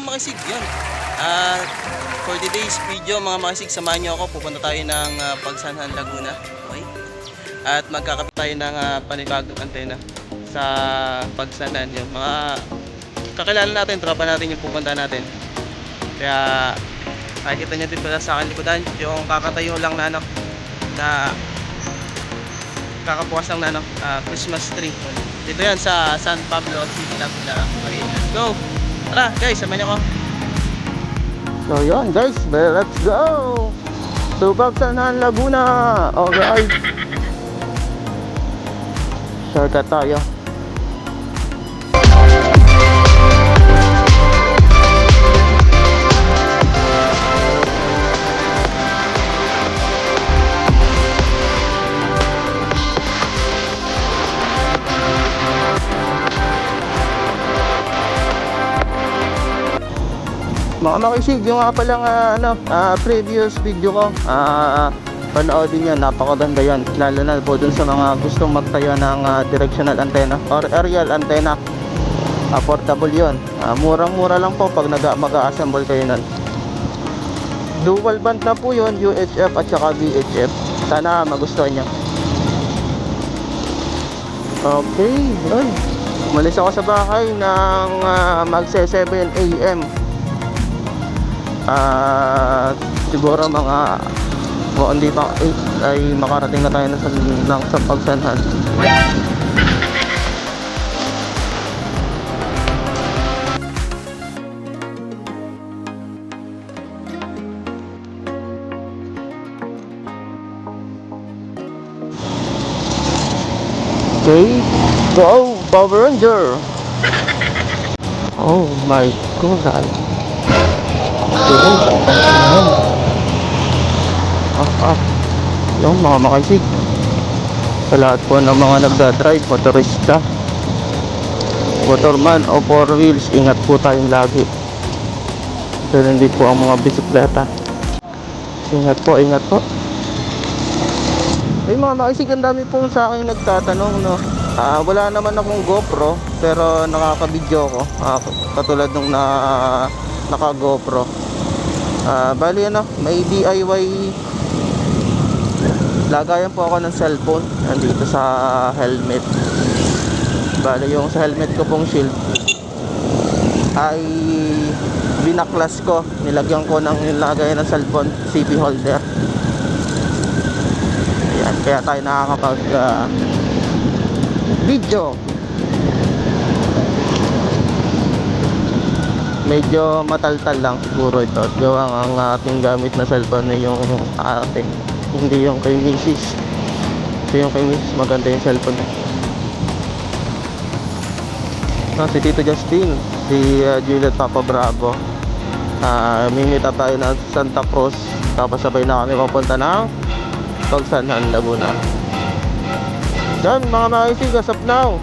mga makisig, yun. For today's video mga makisig, samahan nyo ako. Pupunta tayo ng Pagsanhan, Laguna. Okay? At magkakapit tayo ng panibagong antena sa Pagsanhan. Yung mga kakilala natin, tropa natin yung pupunta natin. Kaya nakikita nyo din pala sa akin likodan yung kakatayo lang na ano, na kakapukas lang na ano, Christmas tree. Dito yan sa San Pablo City, Laguna. Okay, let's go! Tara guys, samahan nyo ako. So yun guys, let's go to Pagsanhan, Laguna. Okay, shortcut tayo. Mga makisig, yung nga palang previous video ko, panoodin nyo, napakaganda yan. Lalo na po dun sa mga gustong magtayo ng directional antenna or aerial antenna. Affordable yun. Murang-mura lang po pag mag-a-assemble kayo nun. Dual band na po yun, UHF at saka VHF. Sana magustuhan nyo. Okay, yun. Umalis ako sa bahay ng magse 7 AM. Siguro mga kung hindi pa 8 ay makarating na tayo sa Pagsanhan. Okay, go Power Ranger. Oh my god. Yung mga makisig, sa lahat po ng mga nagdadrive, motorista, motorman o 4 wheels, ingat po tayong lagi. Ganun din po ang mga bisikleta. Ingat po, ingat po. Ay mga makisig, ang dami po sa akin nagtatanong, no? Wala naman akong GoPro, pero nakaka-video ko, katulad nung naka GoPro. Bali ano, may DIY lagayan po ako ng cellphone nandito sa helmet. Bali yung sa helmet ko pong shield ay binaklas ko, nilagyan ko ng lagayan ng cellphone CP holder. Ayan, kaya tayo nakakapag video. Medyo mataltal lang siguro ito. Gawang ang ating gamit na cellphone na yung ating, hindi yung kay Mrs. So yung kay Mrs. maganda yung cellphone. Si Tito Justin, si Juliet Papa Bravo. Mimita tayo na Santa Cruz. Tapos sabay na kami papunta ng Pagsanhan, Laguna. Yan mga makisig, as of now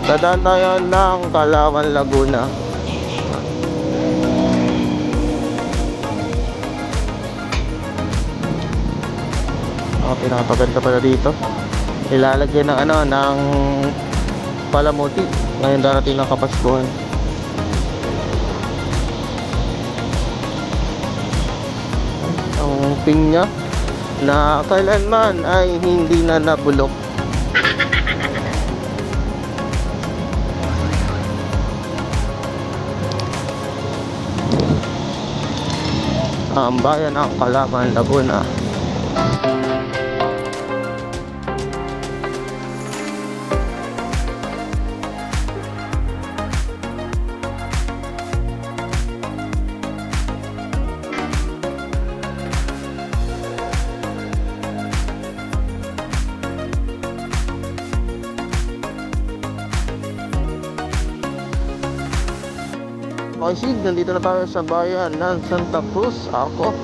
dadaan tayo ng Calauan, Laguna. Pinakapaganda pala dito. Ilalagyan ng ng palamuti ngayon darating ng Kapaskuhan. Ang pinya na kailanman ay hindi na nabulok. Ang bayan ng Calauan, Laguna. Makisig, nandito na tayo sa bayan ng Santa Cruz. Ako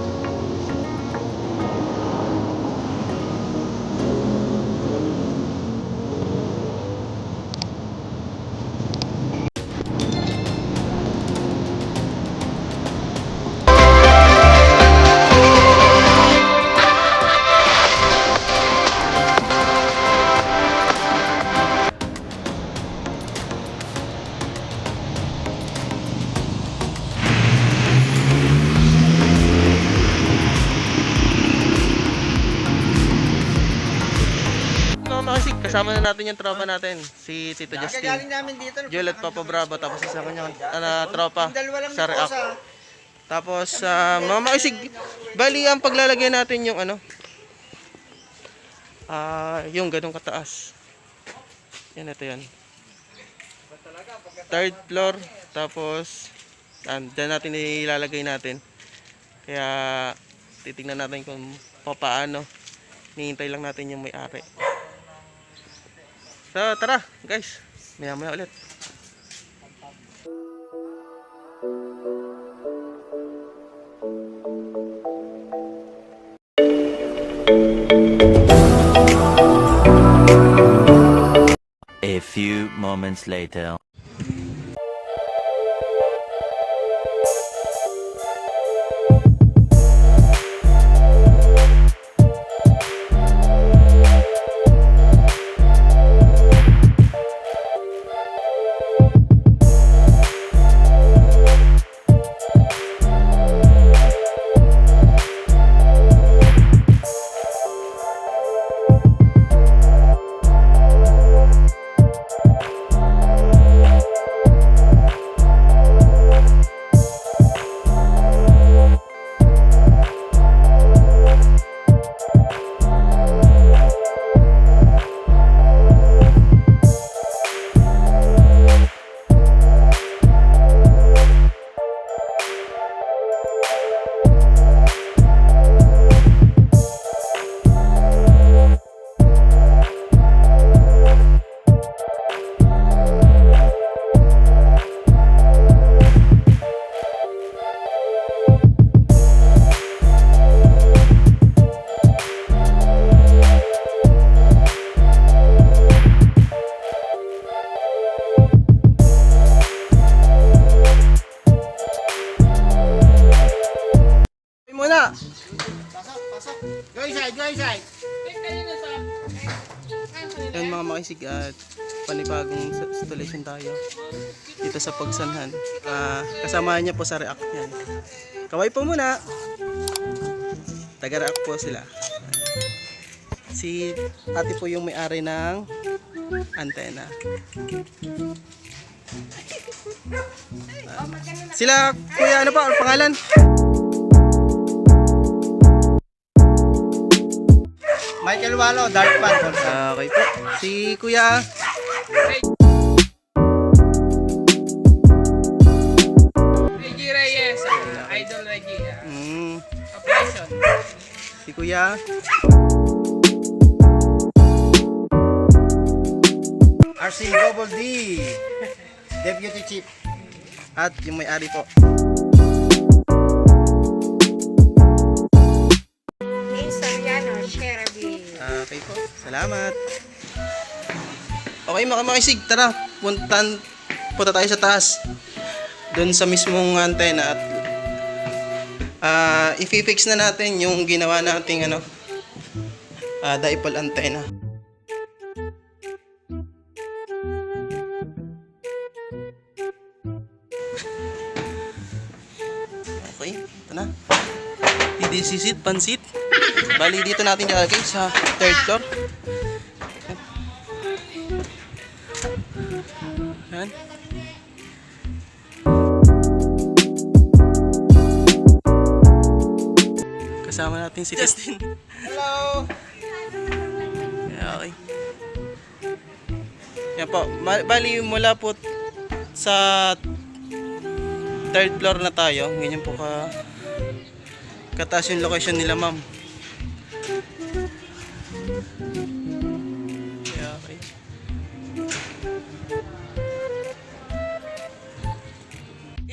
kasama na natin yung tropa natin, si Tito Justin. Kagaling namin dito. Joel at Papa Bravo, tapos isa kanyang tropa Dalawa lang sa na React. kosa. Tapos, mga makisig, bali ang paglalagay natin yung ano, yung ganong kataas. Yan, ito yan. Third floor, tapos, dyan natin ilalagay natin. Kaya, titignan natin kung paano. Nihintay lang natin yung may-ari. So, tara, guys. Maya-maya ulit. A few moments later. Muna. Pasok. Go inside. Yan mga makisig at panibagong installation tayo dito sa Pagsanhan. Kasama niya po sa React yan. Kaway po muna. Taga-React po sila. Si ate po yung may-ari ng antena. Sila, kuya, ano pa ang pangalan? Michael Walo, Dark Fan. Okay po. Si kuya. Reggie Reyes, Idol Reggie. Operation. Si kuya. RC Double D. Deputy Chief. At yung may-ari po. Okay po. Salamat. Okay mga makisig, tara. Punta tayo sa taas. Doon sa mismong antena at i-fix na natin yung ginawa nating dipole antena. Okay, ito na. Didisisit, pansit. Bali dito natin ilalagay sa third floor. Yan. Kasama natin si Justin. Hello. Okay. Yan po. Bali mula po sa third floor na tayo. Ganyan po kataas yung location nila, ma'am. Okay.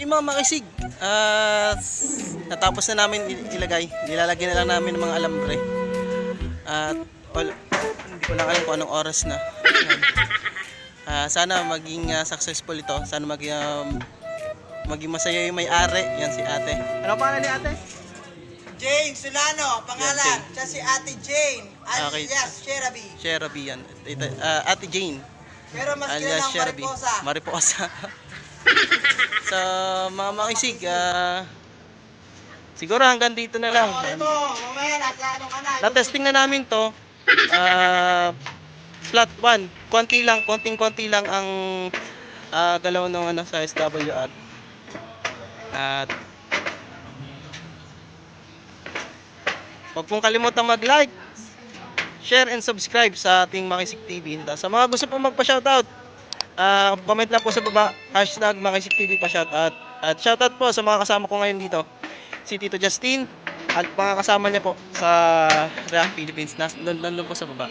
Mga makisig, natapos na namin ilagay. Nilalagay na lang namin ng mga alambre. At hindi ko lang alam kung anong oras na. Sana maging successful ito. Sana maging masaya yung may-ari. Yan si ate. Ano pangalan ni ate? Jane Solano, pangalan. Siya si Ate Jane. Okay. Alias Sherabi. Sherabi yan. Ate Jane. Pero mas Alias kilalang Sherabi. Mariposa. Mariposa. Sa mga makisig, siguro hanggang dito na lang. Mamaya nasa ano ka na. Na-testing na namin to. flat 1. Konting-konti lang ang galaw ng ano sa SWR. At huwag pong kalimutang mag-like, share and subscribe sa ating Makisig TV. Sa mga gusto pong magpa-shoutout, comment lang po sa baba, hashtag Makisig TV pa shoutout. At shoutout po sa mga kasama ko ngayon dito, si Tito Justin at mga kasama niya po sa React Philippines. Nandun po sa baba.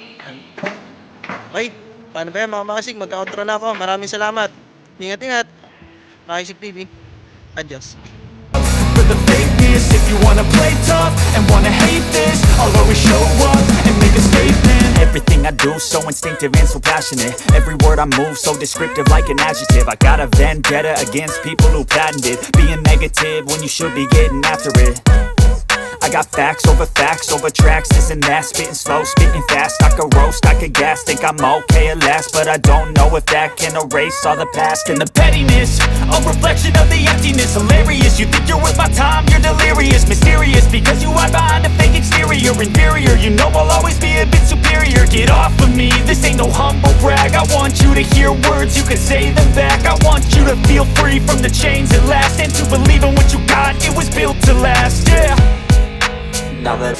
Okay, paano ba yan mga Makisig? Magka-outro na ako. Maraming salamat. Ingat-ingat. Makisig TV. Adios. For the fakeness, if you wanna play tough and wanna hate this, I'll always show up and make a statement. Everything I do so instinctive and so passionate. Every word I move so descriptive like an adjective. I got a vendetta against people who patented being negative when you should be getting after it. I got facts over tracks, this and that, spitting slow, spitting fast. I could roast, I could gas, think I'm okay at last, but I don't know if that can erase all the past. And the pettiness, a reflection of the emptiness. Hilarious, you think you're worth my time, you're delirious. Mysterious, because you hide behind a fake exterior. Inferior, you know I'll always be a bit superior. Get off of me, this ain't no humble brag. I want you to hear words, you can say them back. I want you to feel free from the chains at last, and to believe in what you got, it was built to last, yeah. Now that